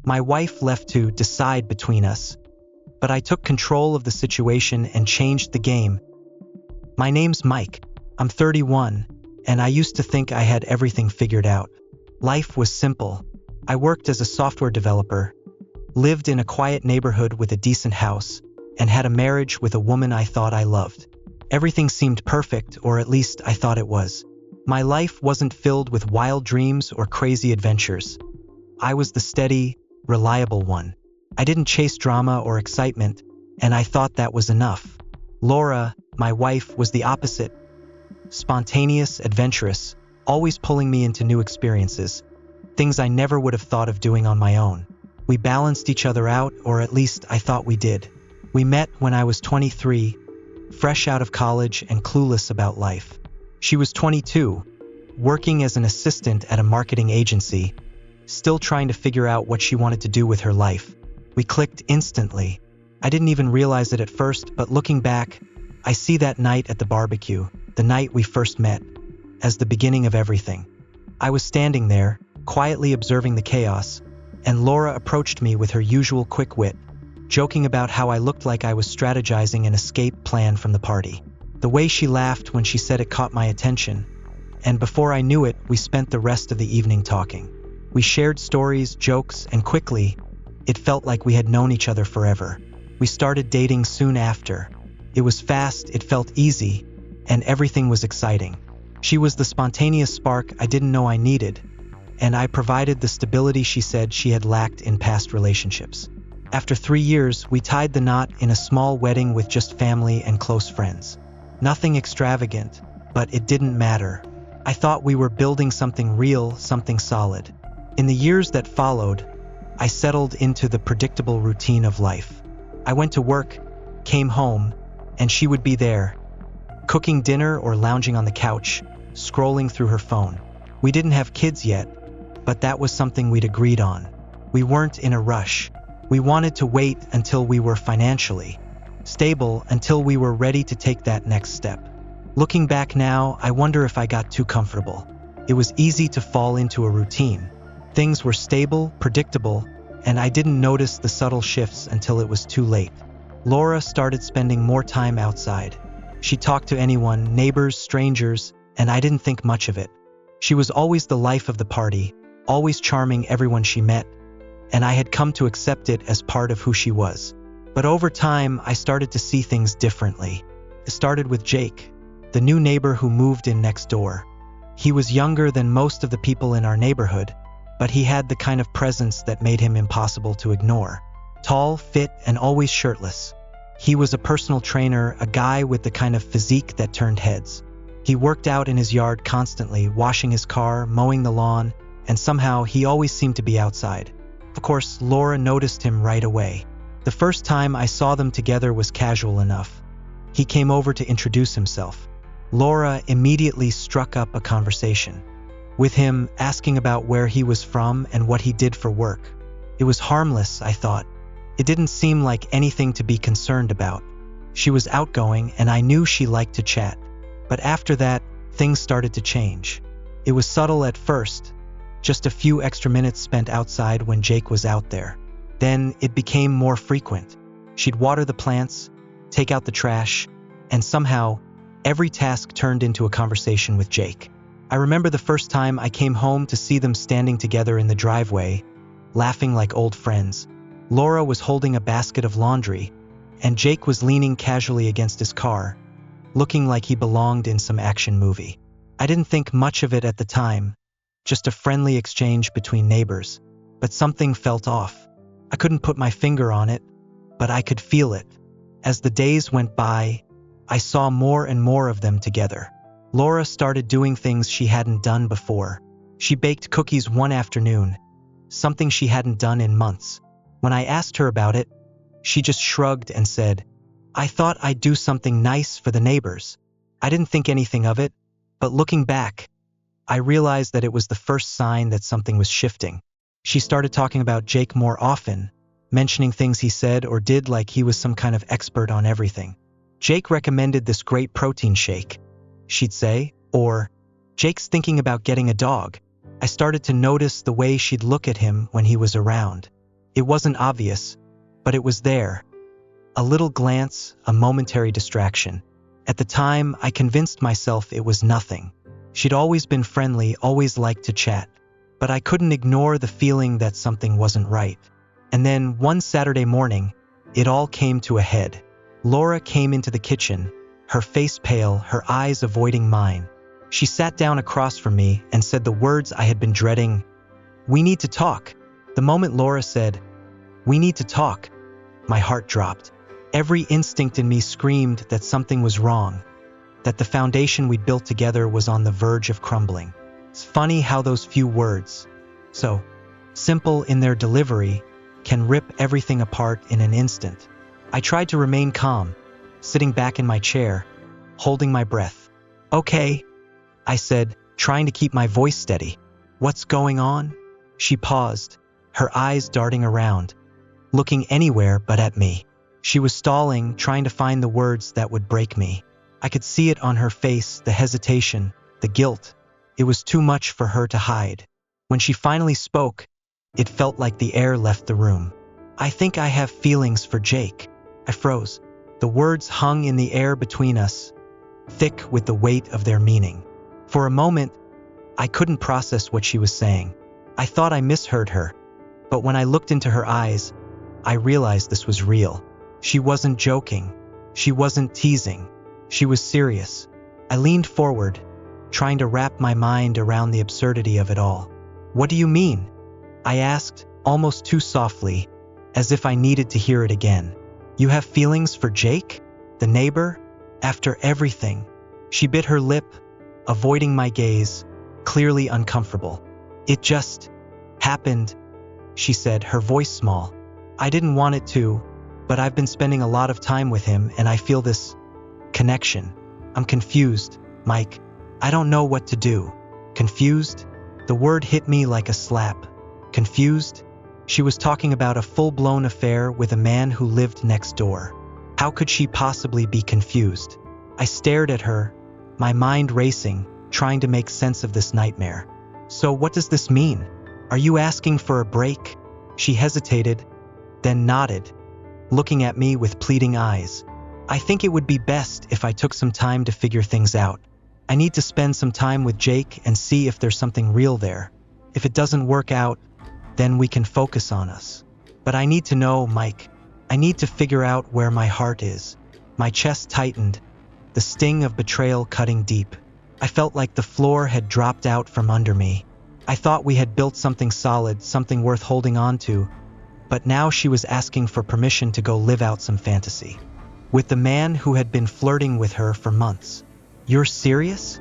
My wife left to decide between us, but I took control of the situation and changed the game. My name's Mike. I'm 31, and I used to think I had everything figured out. Life was simple. I worked as a software developer, lived in a quiet neighborhood with a decent house, and had a marriage with a woman I thought I loved. Everything seemed perfect, or at least I thought it was. My life wasn't filled with wild dreams or crazy adventures. I was the steady, reliable one. I didn't chase drama or excitement, and I thought that was enough. Laura, my wife, was the opposite. Spontaneous, adventurous, always pulling me into new experiences, things I never would have thought of doing on my own. We balanced each other out, or at least I thought we did. We met when I was 23, fresh out of college and clueless about life. She was 22, working as an assistant at a marketing agency, still trying to figure out what she wanted to do with her life. We clicked instantly. I didn't even realize it at first, but looking back, I see that night at the barbecue, the night we first met, as the beginning of everything. I was standing there, quietly observing the chaos, and Laura approached me with her usual quick wit, joking about how I looked like I was strategizing an escape plan from the party. The way she laughed when she said it caught my attention, and before I knew it, we spent the rest of the evening talking. We shared stories, jokes, and quickly, it felt like we had known each other forever. We started dating soon after. It was fast, it felt easy, and everything was exciting. She was the spontaneous spark I didn't know I needed, and I provided the stability she said she had lacked in past relationships. After 3 years, we tied the knot in a small wedding with just family and close friends. Nothing extravagant, but it didn't matter. I thought we were building something real, something solid. In the years that followed, I settled into the predictable routine of life. I went to work, came home, and she would be there, cooking dinner or lounging on the couch, scrolling through her phone. We didn't have kids yet, but that was something we'd agreed on. We weren't in a rush. We wanted to wait until we were financially stable, until we were ready to take that next step. Looking back now, I wonder if I got too comfortable. It was easy to fall into a routine. Things were stable, predictable, and I didn't notice the subtle shifts until it was too late. Laura started spending more time outside. She talked to anyone, neighbors, strangers, and I didn't think much of it. She was always the life of the party, always charming everyone she met, and I had come to accept it as part of who she was. But over time, I started to see things differently. It started with Jake, the new neighbor who moved in next door. He was younger than most of the people in our neighborhood, but he had the kind of presence that made him impossible to ignore. Tall, fit, and always shirtless. He was a personal trainer, a guy with the kind of physique that turned heads. He worked out in his yard constantly, washing his car, mowing the lawn, and somehow he always seemed to be outside. Of course, Laura noticed him right away. The first time I saw them together was casual enough. He came over to introduce himself. Laura immediately struck up a conversation with him, asking about where he was from and what he did for work. It was harmless, I thought. It didn't seem like anything to be concerned about. She was outgoing, and I knew she liked to chat. But after that, things started to change. It was subtle at first, just a few extra minutes spent outside when Jake was out there. Then it became more frequent. She'd water the plants, take out the trash, and somehow, every task turned into a conversation with Jake. I remember the first time I came home to see them standing together in the driveway, laughing like old friends. Laura was holding a basket of laundry, and Jake was leaning casually against his car, looking like he belonged in some action movie. I didn't think much of it at the time, just a friendly exchange between neighbors, but something felt off. I couldn't put my finger on it, but I could feel it. As the days went by, I saw more and more of them together. Laura started doing things she hadn't done before. She baked cookies one afternoon, something she hadn't done in months. When I asked her about it, she just shrugged and said, "I thought I'd do something nice for the neighbors." I didn't think anything of it, but looking back, I realized that it was the first sign that something was shifting. She started talking about Jake more often, mentioning things he said or did like he was some kind of expert on everything. "Jake recommended this great protein shake," she'd say, or, "Jake's thinking about getting a dog." I started to notice the way she'd look at him when he was around. It wasn't obvious, but it was there. A little glance, a momentary distraction. At the time, I convinced myself it was nothing. She'd always been friendly, always liked to chat. But I couldn't ignore the feeling that something wasn't right. And then, one Saturday morning, it all came to a head. Laura came into the kitchen, her face pale, her eyes avoiding mine. She sat down across from me and said the words I had been dreading. "We need to talk." The moment Laura said, "We need to talk," my heart dropped. Every instinct in me screamed that something was wrong, that the foundation we'd built together was on the verge of crumbling. It's funny how those few words, so simple in their delivery, can rip everything apart in an instant. I tried to remain calm, sitting back in my chair, holding my breath. "Okay," I said, trying to keep my voice steady. "What's going on?" She paused, her eyes darting around, looking anywhere but at me. She was stalling, trying to find the words that would break me. I could see it on her face, the hesitation, the guilt. It was too much for her to hide. When she finally spoke, it felt like the air left the room. "I think I have feelings for Jake." I froze. The words hung in the air between us, thick with the weight of their meaning. For a moment, I couldn't process what she was saying. I thought I misheard her, but when I looked into her eyes, I realized this was real. She wasn't joking. She wasn't teasing. She was serious. I leaned forward, trying to wrap my mind around the absurdity of it all. "What do you mean?" I asked, almost too softly, as if I needed to hear it again. "You have feelings for Jake? The neighbor? After everything?" She bit her lip, avoiding my gaze, clearly uncomfortable. "It just happened," she said, her voice small. "I didn't want it to, but I've been spending a lot of time with him and I feel this connection. I'm confused, Mike. I don't know what to do." Confused? The word hit me like a slap. Confused? She was talking about a full-blown affair with a man who lived next door. How could she possibly be confused? I stared at her, my mind racing, trying to make sense of this nightmare. "So what does this mean? Are you asking for a break?" She hesitated, then nodded, looking at me with pleading eyes. "I think it would be best if I took some time to figure things out. I need to spend some time with Jake and see if there's something real there. If it doesn't work out, then we can focus on us. But I need to know, Mike. I need to figure out where my heart is." My chest tightened, the sting of betrayal cutting deep. I felt like the floor had dropped out from under me. I thought we had built something solid, something worth holding on to, but now she was asking for permission to go live out some fantasy with the man who had been flirting with her for months. "You're serious?"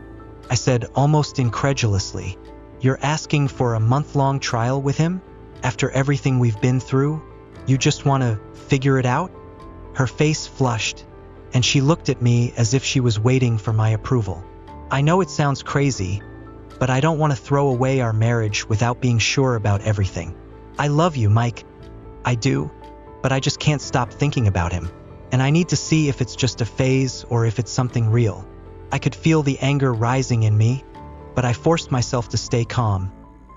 I said almost incredulously. "You're asking for a month-long trial with him? After everything we've been through? You just want to figure it out?" Her face flushed, and she looked at me as if she was waiting for my approval. "I know it sounds crazy, but I don't want to throw away our marriage without being sure about everything. I love you, Mike. I do, but I just can't stop thinking about him. And I need to see if it's just a phase or if it's something real." I could feel the anger rising in me, but I forced myself to stay calm,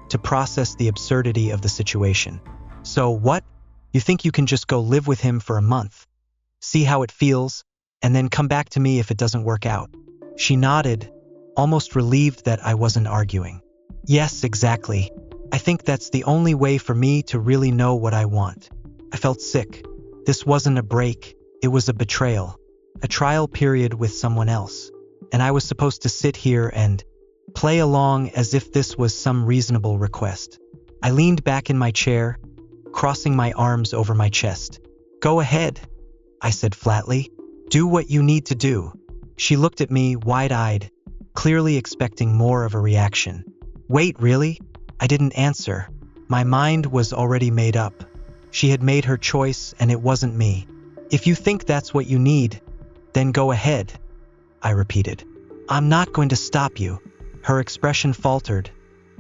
to process the absurdity of the situation. "So what? You think you can just go live with him for a month, see how it feels, and then come back to me if it doesn't work out?" She nodded, almost relieved that I wasn't arguing. "Yes, exactly. I think that's the only way for me to really know what I want." I felt sick. This wasn't a break, it was a betrayal, a trial period with someone else. And I was supposed to sit here and play along as if this was some reasonable request. I leaned back in my chair, crossing my arms over my chest. "Go ahead," I said flatly. "Do what you need to do." She looked at me wide-eyed, clearly expecting more of a reaction. "Wait, really?" I didn't answer. My mind was already made up. She had made her choice and it wasn't me. "If you think that's what you need, then go ahead," I repeated. "I'm not going to stop you." Her expression faltered,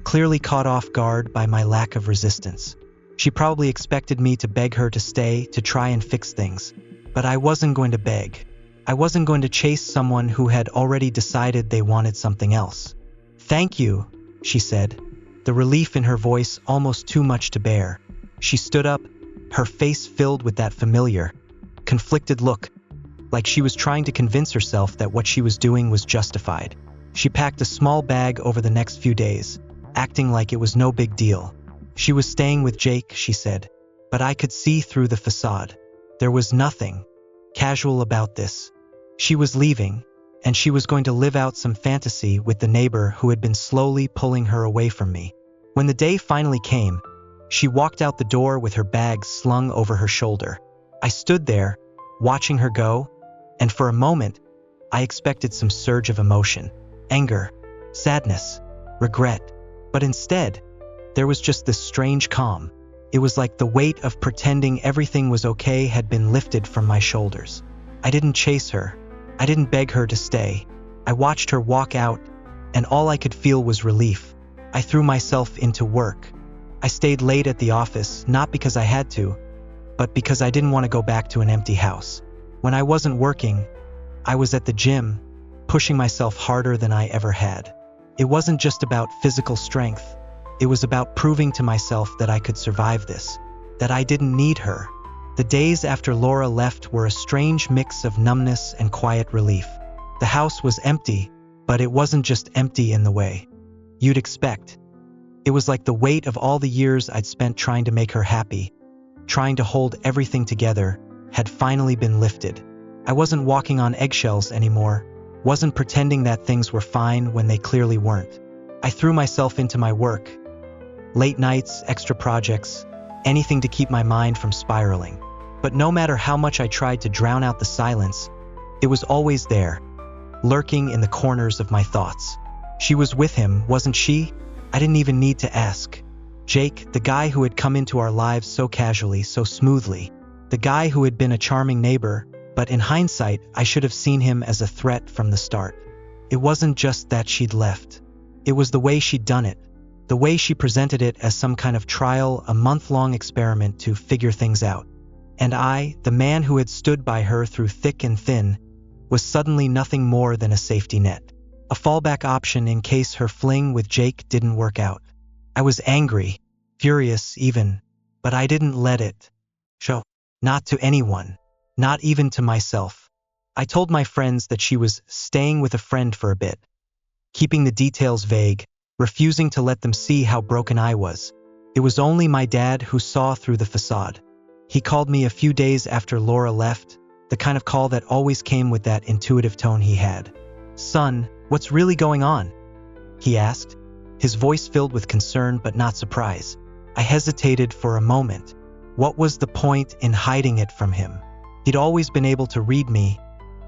clearly caught off guard by my lack of resistance. She probably expected me to beg her to stay, to try and fix things. But I wasn't going to beg. I wasn't going to chase someone who had already decided they wanted something else. "Thank you," she said, the relief in her voice almost too much to bear. She stood up, her face filled with that familiar, conflicted look, like she was trying to convince herself that what she was doing was justified. She packed a small bag over the next few days, acting like it was no big deal. She was staying with Jake, she said, but I could see through the facade. There was nothing casual about this. She was leaving, and she was going to live out some fantasy with the neighbor who had been slowly pulling her away from me. When the day finally came, she walked out the door with her bag slung over her shoulder. I stood there, watching her go, and for a moment, I expected some surge of emotion, anger, sadness, regret. But instead, there was just this strange calm. It was like the weight of pretending everything was okay had been lifted from my shoulders. I didn't chase her. I didn't beg her to stay. I watched her walk out, and all I could feel was relief. I threw myself into work. I stayed late at the office, not because I had to, but because I didn't want to go back to an empty house. When I wasn't working, I was at the gym, pushing myself harder than I ever had. It wasn't just about physical strength. It was about proving to myself that I could survive this, that I didn't need her. The days after Laura left were a strange mix of numbness and quiet relief. The house was empty, but it wasn't just empty in the way you'd expect. It was like the weight of all the years I'd spent trying to make her happy, trying to hold everything together, had finally been lifted. I wasn't walking on eggshells anymore, wasn't pretending that things were fine when they clearly weren't. I threw myself into my work. Late nights, extra projects, anything to keep my mind from spiraling. But no matter how much I tried to drown out the silence, it was always there, lurking in the corners of my thoughts. She was with him, wasn't she? I didn't even need to ask. Jake, the guy who had come into our lives so casually, so smoothly. The guy who had been a charming neighbor, but in hindsight, I should have seen him as a threat from the start. It wasn't just that she'd left. It was the way she'd done it. The way she presented it as some kind of trial, a month-long experiment to figure things out. And I, the man who had stood by her through thick and thin, was suddenly nothing more than a safety net. A fallback option in case her fling with Jake didn't work out. I was angry, furious even, but I didn't let it show. Not to anyone, not even to myself. I told my friends that she was staying with a friend for a bit, keeping the details vague, refusing to let them see how broken I was. It was only my dad who saw through the facade. He called me a few days after Laura left, the kind of call that always came with that intuitive tone he had. "Son, what's really going on?" he asked, his voice filled with concern but not surprise. I hesitated for a moment. What was the point in hiding it from him? He'd always been able to read me,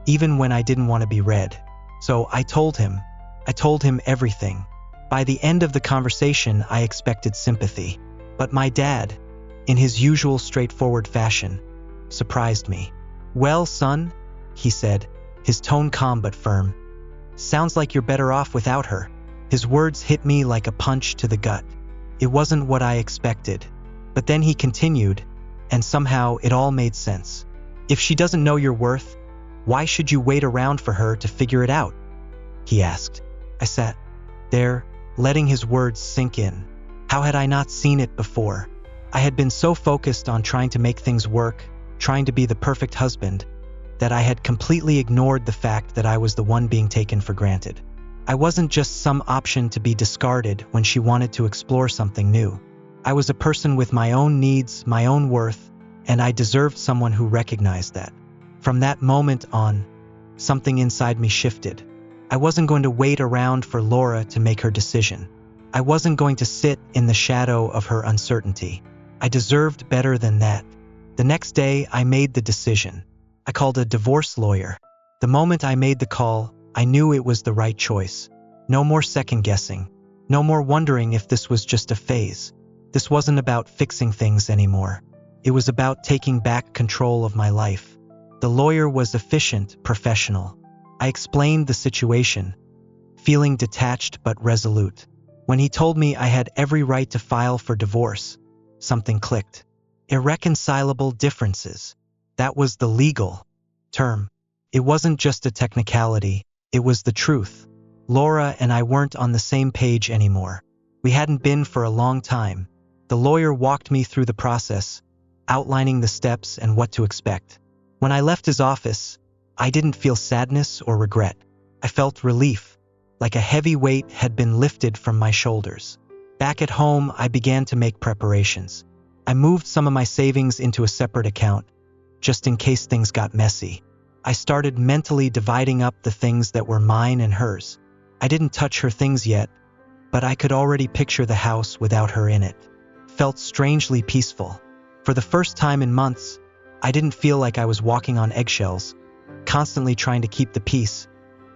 even when I didn't want to be read. So I told him everything. By the end of the conversation, I expected sympathy. But my dad, in his usual straightforward fashion, surprised me. "Well, son," he said, his tone calm but firm. "Sounds like you're better off without her." His words hit me like a punch to the gut. It wasn't what I expected. But then he continued, and somehow it all made sense. "If she doesn't know your worth, why should you wait around for her to figure it out?" he asked. I sat there, letting his words sink in. How had I not seen it before? I had been so focused on trying to make things work, trying to be the perfect husband, that I had completely ignored the fact that I was the one being taken for granted. I wasn't just some option to be discarded when she wanted to explore something new. I was a person with my own needs, my own worth, and I deserved someone who recognized that. From that moment on, something inside me shifted. I wasn't going to wait around for Laura to make her decision. I wasn't going to sit in the shadow of her uncertainty. I deserved better than that. The next day, I made the decision. I called a divorce lawyer. The moment I made the call, I knew it was the right choice. No more second guessing. No more wondering if this was just a phase. This wasn't about fixing things anymore. It was about taking back control of my life. The lawyer was efficient, professional. I explained the situation, feeling detached but resolute. When he told me I had every right to file for divorce, something clicked. Irreconcilable differences. That was the legal term. It wasn't just a technicality, it was the truth. Laura and I weren't on the same page anymore. We hadn't been for a long time. The lawyer walked me through the process, outlining the steps and what to expect. When I left his office, I didn't feel sadness or regret. I felt relief, like a heavy weight had been lifted from my shoulders. Back at home, I began to make preparations. I moved some of my savings into a separate account, just in case things got messy. I started mentally dividing up the things that were mine and hers. I didn't touch her things yet, but I could already picture the house without her in it. Felt strangely peaceful. For the first time in months, I didn't feel like I was walking on eggshells, constantly trying to keep the peace,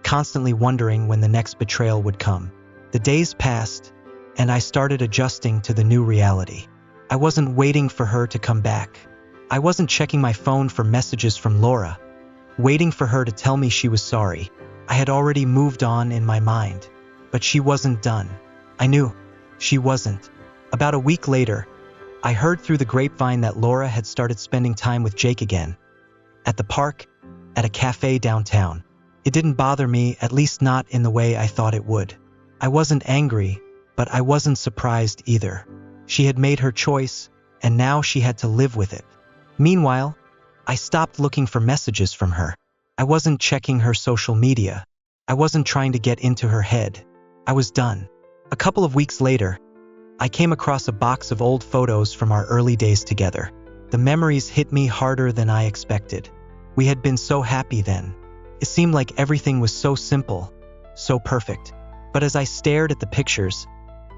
constantly wondering when the next betrayal would come. The days passed, and I started adjusting to the new reality. I wasn't waiting for her to come back. I wasn't checking my phone for messages from Laura, waiting for her to tell me she was sorry. I had already moved on in my mind, but she wasn't done. I knew she wasn't. About a week later, I heard through the grapevine that Laura had started spending time with Jake again. At the park, at a cafe downtown. It didn't bother me, at least not in the way I thought it would. I wasn't angry, but I wasn't surprised either. She had made her choice, and now she had to live with it. Meanwhile, I stopped looking for messages from her. I wasn't checking her social media. I wasn't trying to get into her head. I was done. A couple of weeks later, I came across a box of old photos from our early days together. The memories hit me harder than I expected. We had been so happy then. It seemed like everything was so simple, so perfect. But as I stared at the pictures,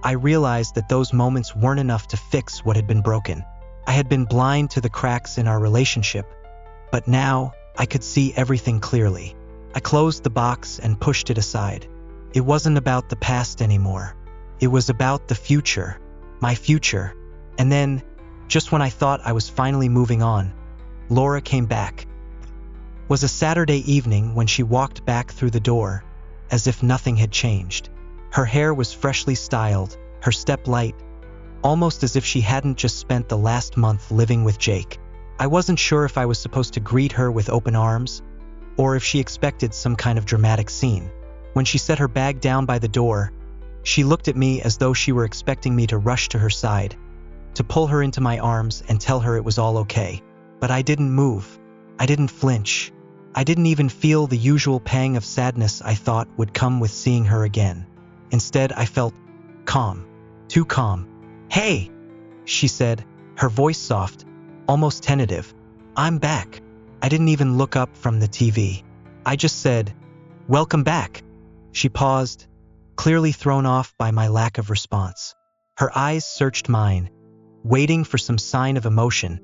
I realized that those moments weren't enough to fix what had been broken. I had been blind to the cracks in our relationship, but now I could see everything clearly. I closed the box and pushed it aside. It wasn't about the past anymore. It was about the future, my future. And then, just when I thought I was finally moving on, Laura came back. It was a Saturday evening when she walked back through the door, as if nothing had changed. Her hair was freshly styled, her step light, almost as if she hadn't just spent the last month living with Jake. I wasn't sure if I was supposed to greet her with open arms, or if she expected some kind of dramatic scene. When she set her bag down by the door, she looked at me as though she were expecting me to rush to her side, to pull her into my arms and tell her it was all okay. But I didn't move. I didn't flinch. I didn't even feel the usual pang of sadness I thought would come with seeing her again. Instead, I felt calm. Too calm. "Hey," she said, her voice soft, almost tentative. "I'm back." I didn't even look up from the TV. I just said, "Welcome back." She paused, clearly thrown off by my lack of response. Her eyes searched mine, waiting for some sign of emotion,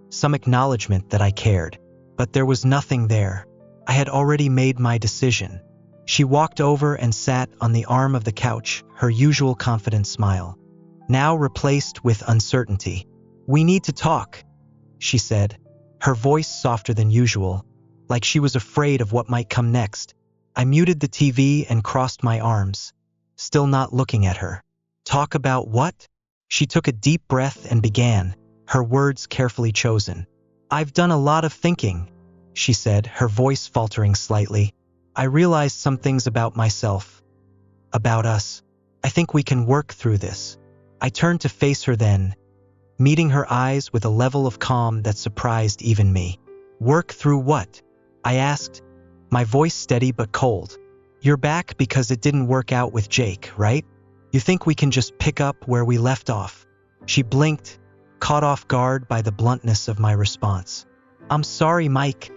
some acknowledgement that I cared. But there was nothing there. I had already made my decision. She walked over and sat on the arm of the couch, her usual confident smile, now replaced with uncertainty. "We need to talk," she said, her voice softer than usual, like she was afraid of what might come next. I muted the TV and crossed my arms, still not looking at her. "Talk about what?" She took a deep breath and began, her words carefully chosen. "I've done a lot of thinking," she said, her voice faltering slightly. "I realized some things about myself, about us. I think we can work through this." I turned to face her then, meeting her eyes with a level of calm that surprised even me. "Work through what?" I asked, my voice steady but cold. "You're back because it didn't work out with Jake, right? You think we can just pick up where we left off?" She blinked, caught off guard by the bluntness of my response. "I'm sorry, Mike,"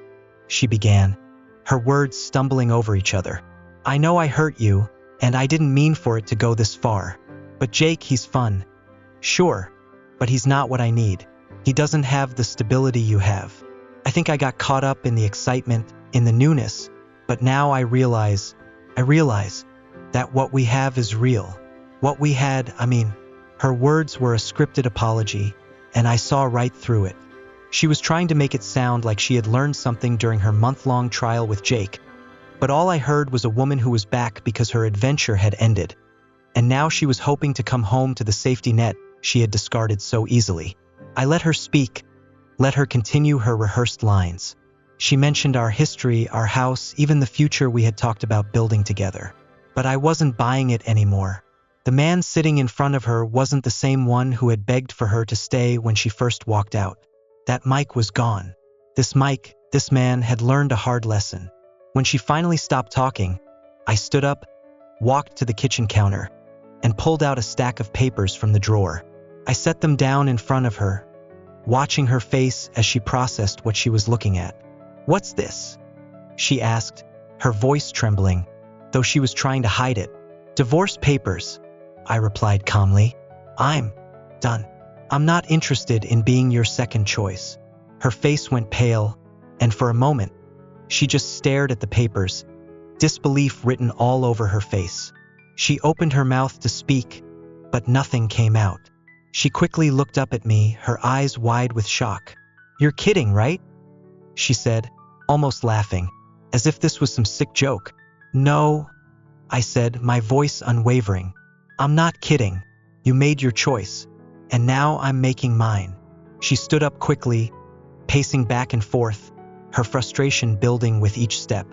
she began, her words stumbling over each other. "I know I hurt you, and I didn't mean for it to go this far. But Jake, he's fun. Sure, but he's not what I need. He doesn't have the stability you have. I think I got caught up in the excitement, in the newness, but now I realize that what we have is real. What we had, Her words were a scripted apology, and I saw right through it. She was trying to make it sound like she had learned something during her month-long trial with Jake, but all I heard was a woman who was back because her adventure had ended, and now she was hoping to come home to the safety net she had discarded so easily. I let her speak, let her continue her rehearsed lines. She mentioned our history, our house, even the future we had talked about building together. But I wasn't buying it anymore. The man sitting in front of her wasn't the same one who had begged for her to stay when she first walked out. That Mike was gone. This man had learned a hard lesson. When she finally stopped talking, I stood up, walked to the kitchen counter, and pulled out a stack of papers from the drawer. I set them down in front of her, watching her face as she processed what she was looking at. "What's this?" she asked, her voice trembling, though she was trying to hide it. "Divorce papers," I replied calmly. "I'm done. I'm not interested in being your second choice." Her face went pale, and for a moment, she just stared at the papers, disbelief written all over her face. She opened her mouth to speak, but nothing came out. She quickly looked up at me, her eyes wide with shock. "You're kidding, right?" she said, almost laughing, as if this was some sick joke. "No," I said, my voice unwavering. "I'm not kidding. You made your choice, and now I'm making mine." She stood up quickly, pacing back and forth, her frustration building with each step.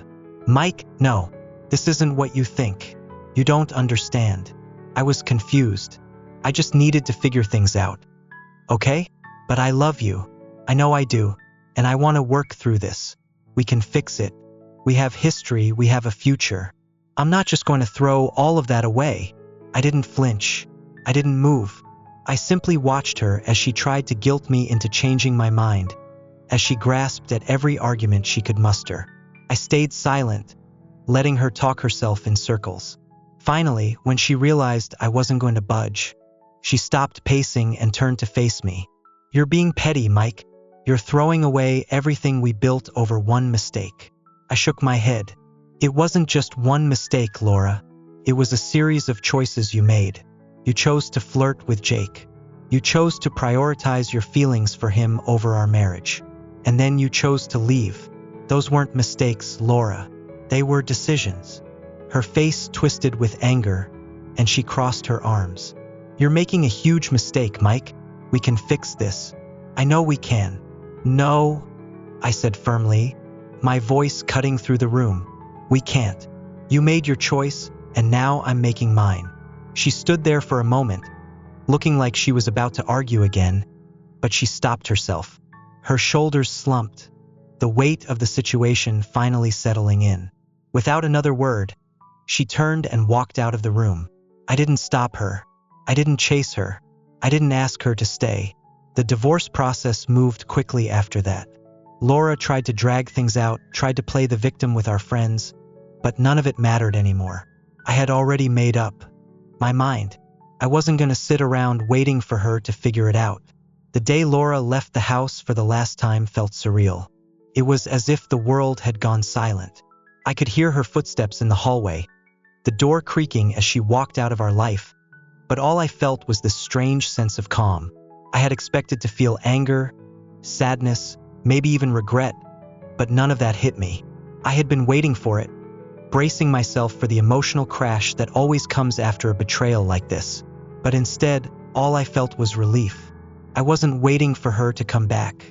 "Mike, no, this isn't what you think. You don't understand." I was confused. I just needed to figure things out. "Okay? But I love you. I know I do, and I want to work through this. We can fix it. We have history, we have a future. I'm not just going to throw all of that away." I didn't flinch. I didn't move. I simply watched her as she tried to guilt me into changing my mind, as she grasped at every argument she could muster. I stayed silent, letting her talk herself in circles. Finally, when she realized I wasn't going to budge, she stopped pacing and turned to face me. "You're being petty, Mike. You're throwing away everything we built over one mistake." I shook my head. "It wasn't just one mistake, Laura. It was a series of choices you made. You chose to flirt with Jake. You chose to prioritize your feelings for him over our marriage. And then you chose to leave. Those weren't mistakes, Laura. They were decisions." Her face twisted with anger, and she crossed her arms. "You're making a huge mistake, Mike. We can fix this. I know we can." "No," I said firmly, my voice cutting through the room. "We can't. You made your choice, and now I'm making mine." She stood there for a moment, looking like she was about to argue again, but she stopped herself. Her shoulders slumped, the weight of the situation finally settling in. Without another word, she turned and walked out of the room. I didn't stop her. I didn't chase her. I didn't ask her to stay. The divorce process moved quickly after that. Laura tried to drag things out, tried to play the victim with our friends, but none of it mattered anymore. I had already made up my mind. I wasn't going to sit around waiting for her to figure it out. The day Laura left the house for the last time felt surreal. It was as if the world had gone silent. I could hear her footsteps in the hallway, the door creaking as she walked out of our life, but all I felt was this strange sense of calm. I had expected to feel anger, sadness, maybe even regret, but none of that hit me. I had been waiting for it, bracing myself for the emotional crash that always comes after a betrayal like this. But instead, all I felt was relief. I wasn't waiting for her to come back.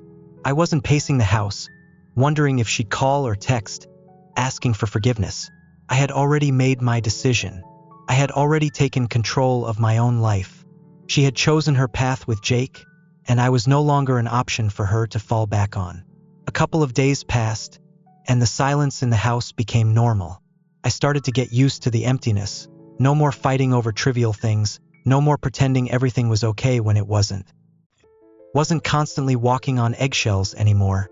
I wasn't pacing the house, wondering if she'd call or text, asking for forgiveness. I had already made my decision. I had already taken control of my own life. She had chosen her path with Jake, and I was no longer an option for her to fall back on. A couple of days passed, and the silence in the house became normal. I started to get used to the emptiness. No more fighting over trivial things, no more pretending everything was okay when it wasn't. Wasn't constantly walking on eggshells anymore,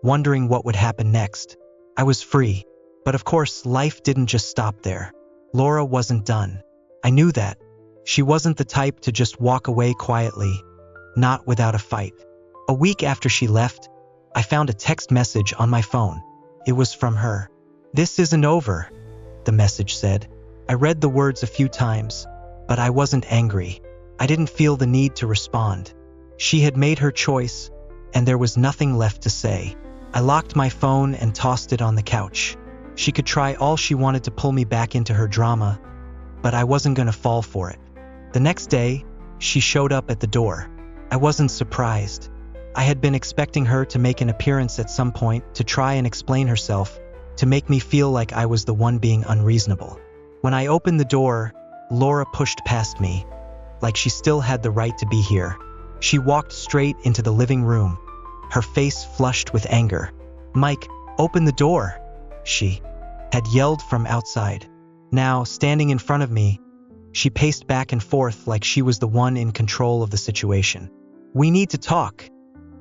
wondering what would happen next. I was free, but of course, life didn't just stop there. Laura wasn't done. I knew that. She wasn't the type to just walk away quietly, not without a fight. A week after she left, I found a text message on my phone. It was from her. "This isn't over," the message said. I read the words a few times, but I wasn't angry. I didn't feel the need to respond. She had made her choice, and there was nothing left to say. I locked my phone and tossed it on the couch. She could try all she wanted to pull me back into her drama, but I wasn't going to fall for it. The next day, she showed up at the door. I wasn't surprised. I had been expecting her to make an appearance at some point, to try and explain herself, to make me feel like I was the one being unreasonable. When I opened the door, Laura pushed past me, like she still had the right to be here. She walked straight into the living room, her face flushed with anger. "Mike, open the door!" she had yelled from outside. Now, standing in front of me, she paced back and forth like she was the one in control of the situation. "We need to talk,"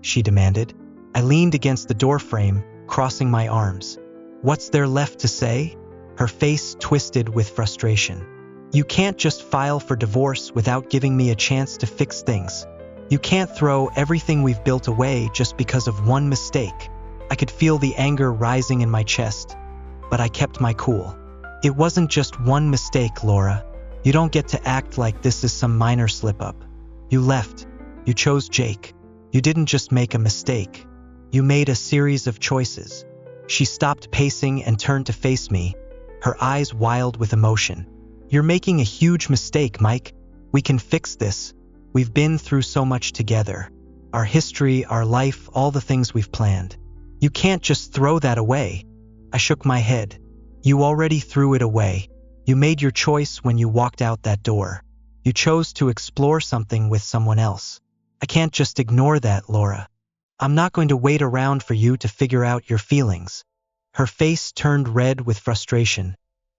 she demanded. I leaned against the door frame, crossing my arms. "What's there left to say?" Her face twisted with frustration. "You can't just file for divorce without giving me a chance to fix things. You can't throw everything we've built away just because of one mistake." I could feel the anger rising in my chest, but I kept my cool. "It wasn't just one mistake, Laura. You don't get to act like this is some minor slip-up. You left. You chose Jake. You didn't just make a mistake. You made a series of choices." She stopped pacing and turned to face me, her eyes wild with emotion. "You're making a huge mistake, Mike. We can fix this. We've been through so much together. Our history, our life, all the things we've planned. You can't just throw that away." I shook my head. "You already threw it away. You made your choice when you walked out that door. You chose to explore something with someone else. I can't just ignore that, Laura. I'm not going to wait around for you to figure out your feelings." Her face turned red with frustration,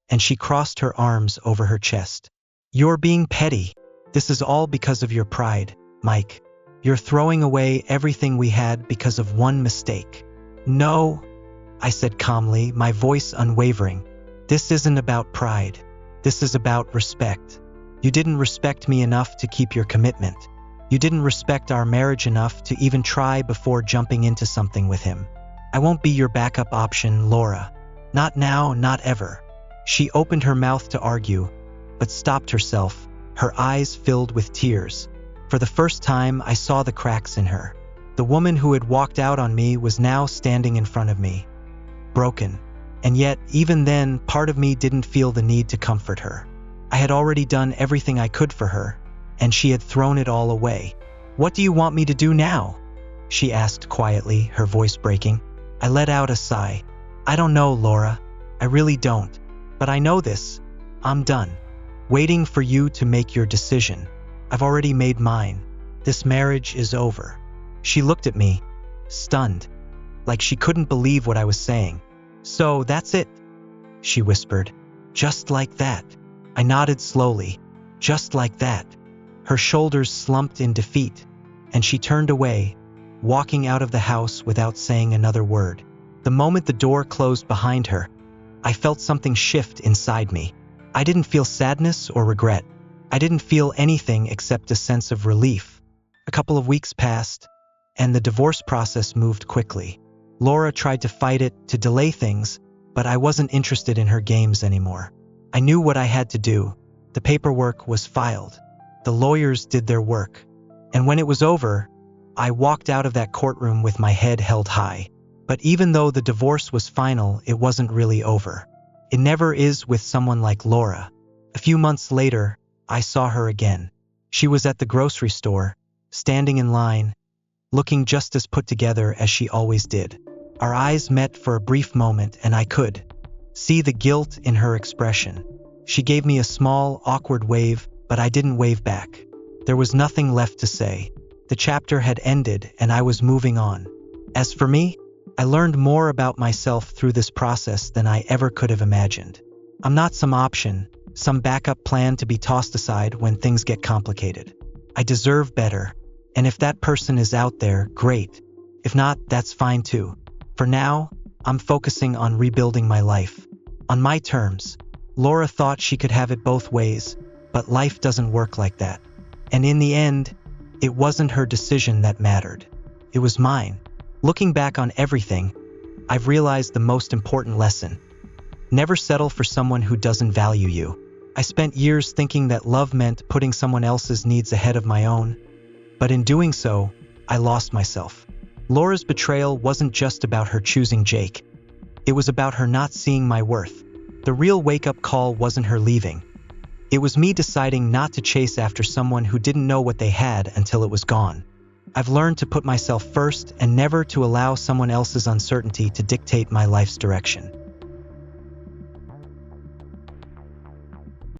and she crossed her arms over her chest. "You're being petty. This is all because of your pride, Mike. You're throwing away everything we had because of one mistake." "No," I said calmly, my voice unwavering. "This isn't about pride. This is about respect. You didn't respect me enough to keep your commitment. You didn't respect our marriage enough to even try before jumping into something with him. I won't be your backup option, Laura. Not now, not ever." She opened her mouth to argue, but stopped herself, her eyes filled with tears. For the first time, I saw the cracks in her. The woman who had walked out on me was now standing in front of me, broken. And yet, even then, part of me didn't feel the need to comfort her. I had already done everything I could for her, and she had thrown it all away. "What do you want me to do now?" she asked quietly, her voice breaking. I let out a sigh. "I don't know, Laura. I really don't. But I know this. I'm done waiting for you to make your decision. I've already made mine. This marriage is over." She looked at me, stunned, like she couldn't believe what I was saying. "So that's it," she whispered. "Just like that." I nodded slowly. "Just like that." Her shoulders slumped in defeat, and she turned away, walking out of the house without saying another word. The moment the door closed behind her, I felt something shift inside me. I didn't feel sadness or regret. I didn't feel anything except a sense of relief. A couple of weeks passed, and the divorce process moved quickly. Laura tried to fight it, to delay things, but I wasn't interested in her games anymore. I knew what I had to do. The paperwork was filed. The lawyers did their work. And when it was over, I walked out of that courtroom with my head held high. But even though the divorce was final, it wasn't really over. It never is with someone like Laura. A few months later, I saw her again. She was at the grocery store, standing in line, looking just as put together as she always did. Our eyes met for a brief moment, and I could see the guilt in her expression. She gave me a small, awkward wave, but I didn't wave back. There was nothing left to say. The chapter had ended, and I was moving on. As for me, I learned more about myself through this process than I ever could have imagined. I'm not some option, some backup plan to be tossed aside when things get complicated. I deserve better, and if that person is out there, great. If not, that's fine too. For now, I'm focusing on rebuilding my life. On my terms. Laura thought she could have it both ways, but life doesn't work like that. And in the end, it wasn't her decision that mattered. It was mine. Looking back on everything, I've realized the most important lesson. Never settle for someone who doesn't value you. I spent years thinking that love meant putting someone else's needs ahead of my own, but in doing so, I lost myself. Laura's betrayal wasn't just about her choosing Jake. It was about her not seeing my worth. The real wake-up call wasn't her leaving. It was me deciding not to chase after someone who didn't know what they had until it was gone. I've learned to put myself first and never to allow someone else's uncertainty to dictate my life's direction.